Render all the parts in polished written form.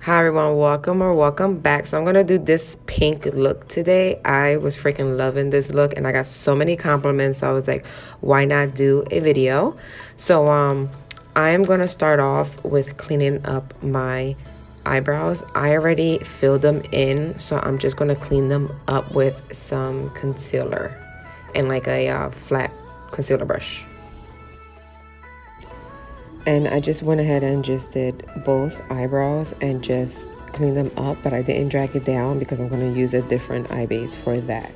Hi everyone, welcome back. So I'm gonna do this pink look today. I was freaking loving this look and I got so many compliments, so I was like, why not do a video? So I am gonna start off with cleaning up my eyebrows. I already filled them in, so I'm just gonna clean them up with some concealer and like a flat concealer brush. And I just went ahead and just did both eyebrows and just cleaned them up, but I didn't drag it down because I'm going to use a different eye base for that.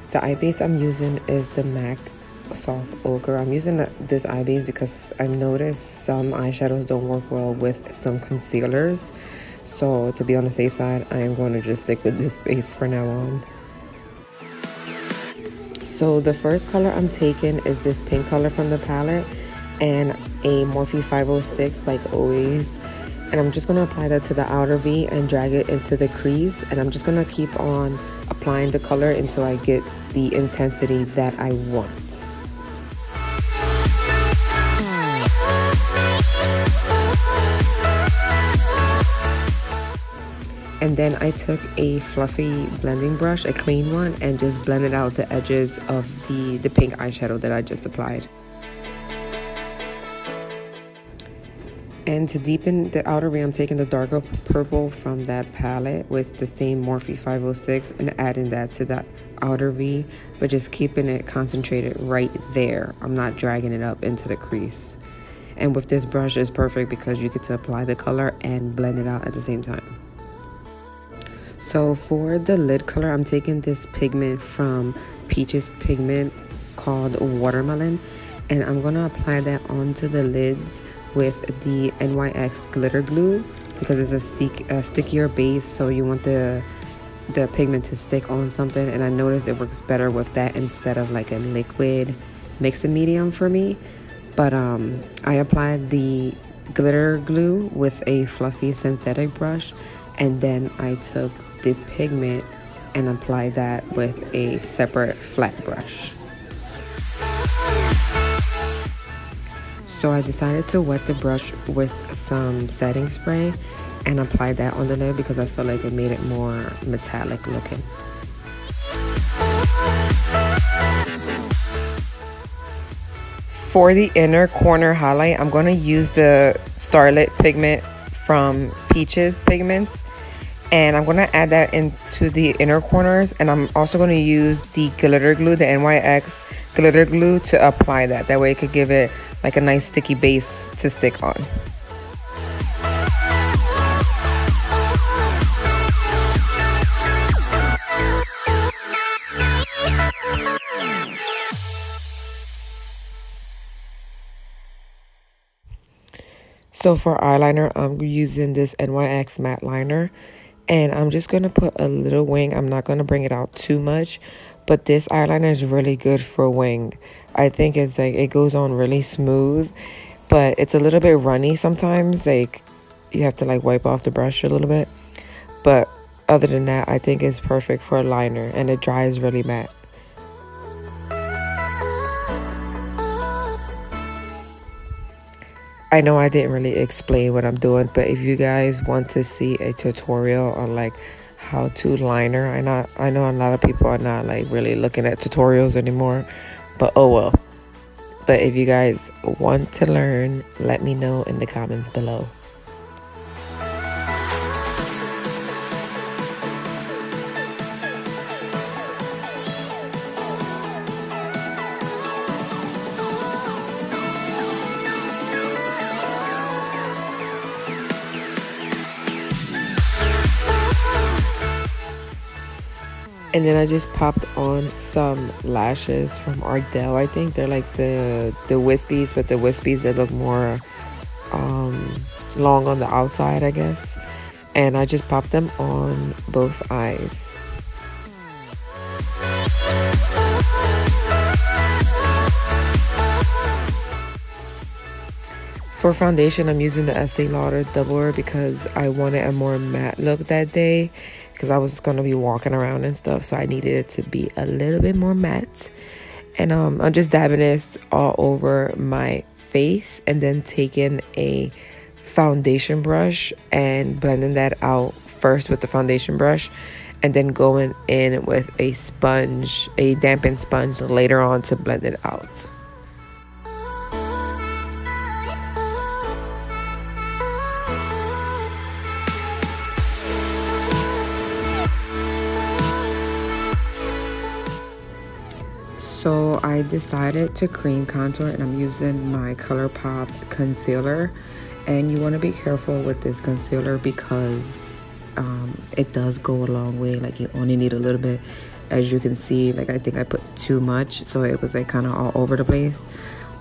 The eye base I'm using is the MAC Soft Ochre. I'm using this eye base because I've noticed some eyeshadows don't work well with some concealers. So to be on the safe side, I am going to just stick with this base for now on. So the first color I'm taking is this pink color from the palette and a Morphe 506 like always. And I'm just going to apply that to the outer V and drag it into the crease. And I'm just going to keep on applying the color until I get the intensity that I want. And then I took a fluffy blending brush, a clean one, and just blended out the edges of the pink eyeshadow that I just applied. And to deepen the outer V, I'm taking the darker purple from that palette with the same Morphe 506 and adding that to the outer V, but just keeping it concentrated right there. I'm not dragging it up into the crease. And with this brush, it's perfect because you get to apply the color and blend it out at the same time. So for the lid color, I'm taking this pigment from Peaches Pigment called Watermelon, and I'm going to apply that onto the lids with the NYX glitter glue because it's a stickier base, so you want the pigment to stick on something, and I noticed it works better with that instead of like a liquid mixing medium for me. But I applied the glitter glue with a fluffy synthetic brush, and then I took the pigment and apply that with a separate flat brush. So I decided to wet the brush with some setting spray and apply that on the lid because I feel like it made it more metallic looking. For the inner corner highlight, I'm going to use the Starlit pigment from Peaches Pigments. And I'm going to add that into the inner corners. And I'm also going to use the glitter glue, the NYX glitter glue, to apply that. That way it could give it like a nice sticky base to stick on. So for eyeliner, I'm using this NYX matte liner. And I'm just going to put a little wing. I'm not going to bring it out too much. But this eyeliner is really good for wing. I think it's like it goes on really smooth. But it's a little bit runny sometimes. Like you have to like wipe off the brush a little bit. But other than that, I think it's perfect for a liner. And it dries really matte. I know I didn't really explain what I'm doing, but if you guys want to see a tutorial on like how to liner, I know a lot of people are not like really looking at tutorials anymore, but oh well. But if you guys want to learn, let me know in the comments below. And then I just popped on some lashes from Ardell. I think they're like the wispies, but the wispies that look more long on the outside, I guess. And I just popped them on both eyes. For foundation, I'm using the Estee Lauder Double Wear because I wanted a more matte look that day. Because I was going to be walking around and stuff, so I needed it to be a little bit more matte. And I'm just dabbing this all over my face and then taking a foundation brush and blending that out first with the foundation brush, and then going in with a sponge, a dampened sponge later on to blend it out. So I decided to cream contour, and I'm using my ColourPop concealer. And you want to be careful with this concealer because it does go a long way. Like, you only need a little bit. As you can see, like, I think I put too much, so it was like kind of all over the place.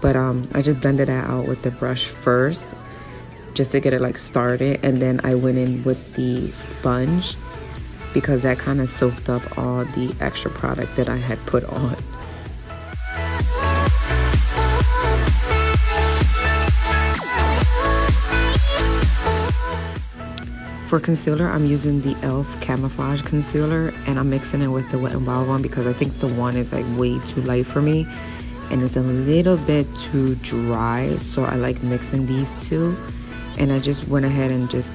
But I just blended that out with the brush first just to get it like started, and then I went in with the sponge because that kind of soaked up all the extra product that I had put on. For concealer, I'm using the e.l.f. Camouflage Concealer, and I'm mixing it with the Wet n Wild one because I think the one is like way too light for me and it's a little bit too dry, so I like mixing these two. And I just went ahead and just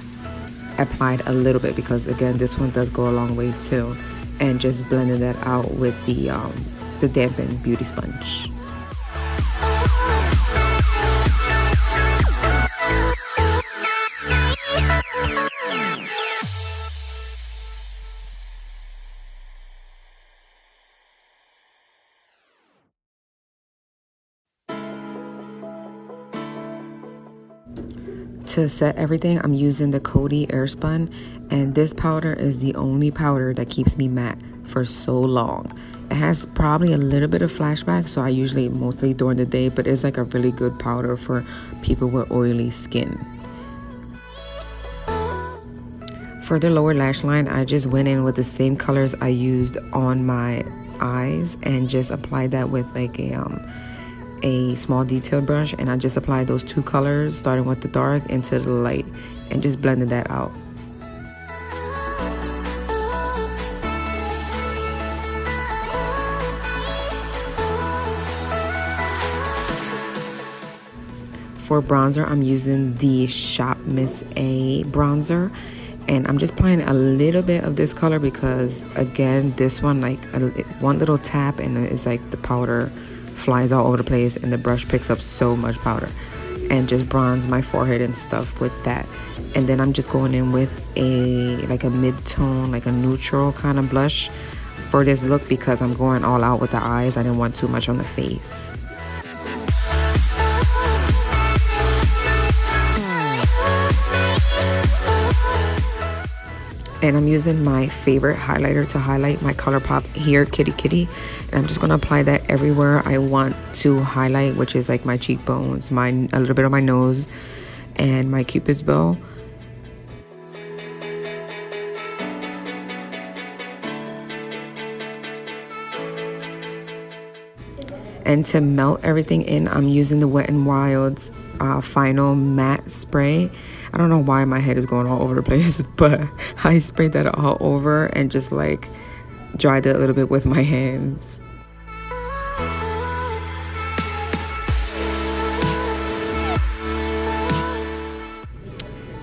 applied a little bit because, again, this one does go a long way too, and just blended that out with the dampened beauty sponge. To set everything, I'm using the Coty Airspun, and this powder is the only powder that keeps me matte for so long. It has probably a little bit of flashback, so I usually mostly during the day, but it's like a really good powder for people with oily skin. For the lower lash line, I just went in with the same colors I used on my eyes and just applied that with like a small detail brush, and I just applied those two colors starting with the dark into the light and just blended that out. For bronzer, I'm using the Shop Miss A bronzer, and I'm just applying a little bit of this color because, again, this one, like one little tap and it's like the powder flies all over the place and the brush picks up so much powder, and just bronze my forehead and stuff with that. And then I'm just going in with a mid-tone, like a neutral kind of blush for this look because I'm going all out with the eyes. I didn't want too much on the face. And I'm using my favorite highlighter to highlight my ColourPop here, Kitty Kitty. And I'm just going to apply that everywhere I want to highlight, which is like my cheekbones, a little bit of my nose, and my Cupid's bow. And to melt everything in, I'm using the Wet n Wild's final matte spray. I don't know why my head is going all over the place, but I sprayed that all over and just like dried it a little bit with my hands.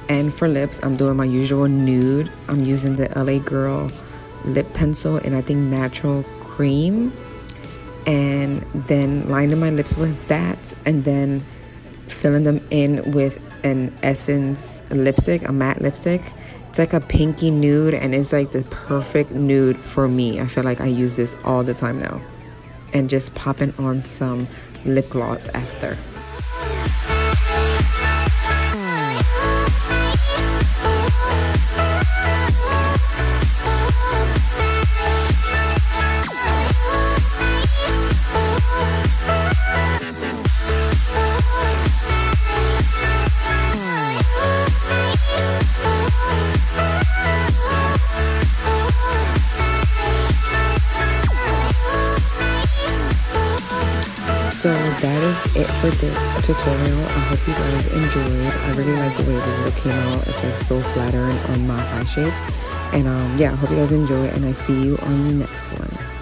And for lips, I'm doing my usual nude. I'm using the LA Girl lip pencil in, I think, Natural Cream, and then lining my lips with that, and then filling them in with an Essence lipstick, a matte lipstick. It's like a pinky nude, and it's like the perfect nude for me. I feel like I use this all the time now. And just popping on some lip gloss after. So that is it for this tutorial. I hope you guys enjoyed. I really like the way this look came out. It's like so flattering on my eye shape. And yeah, I hope you guys enjoy, and I see you on the next one.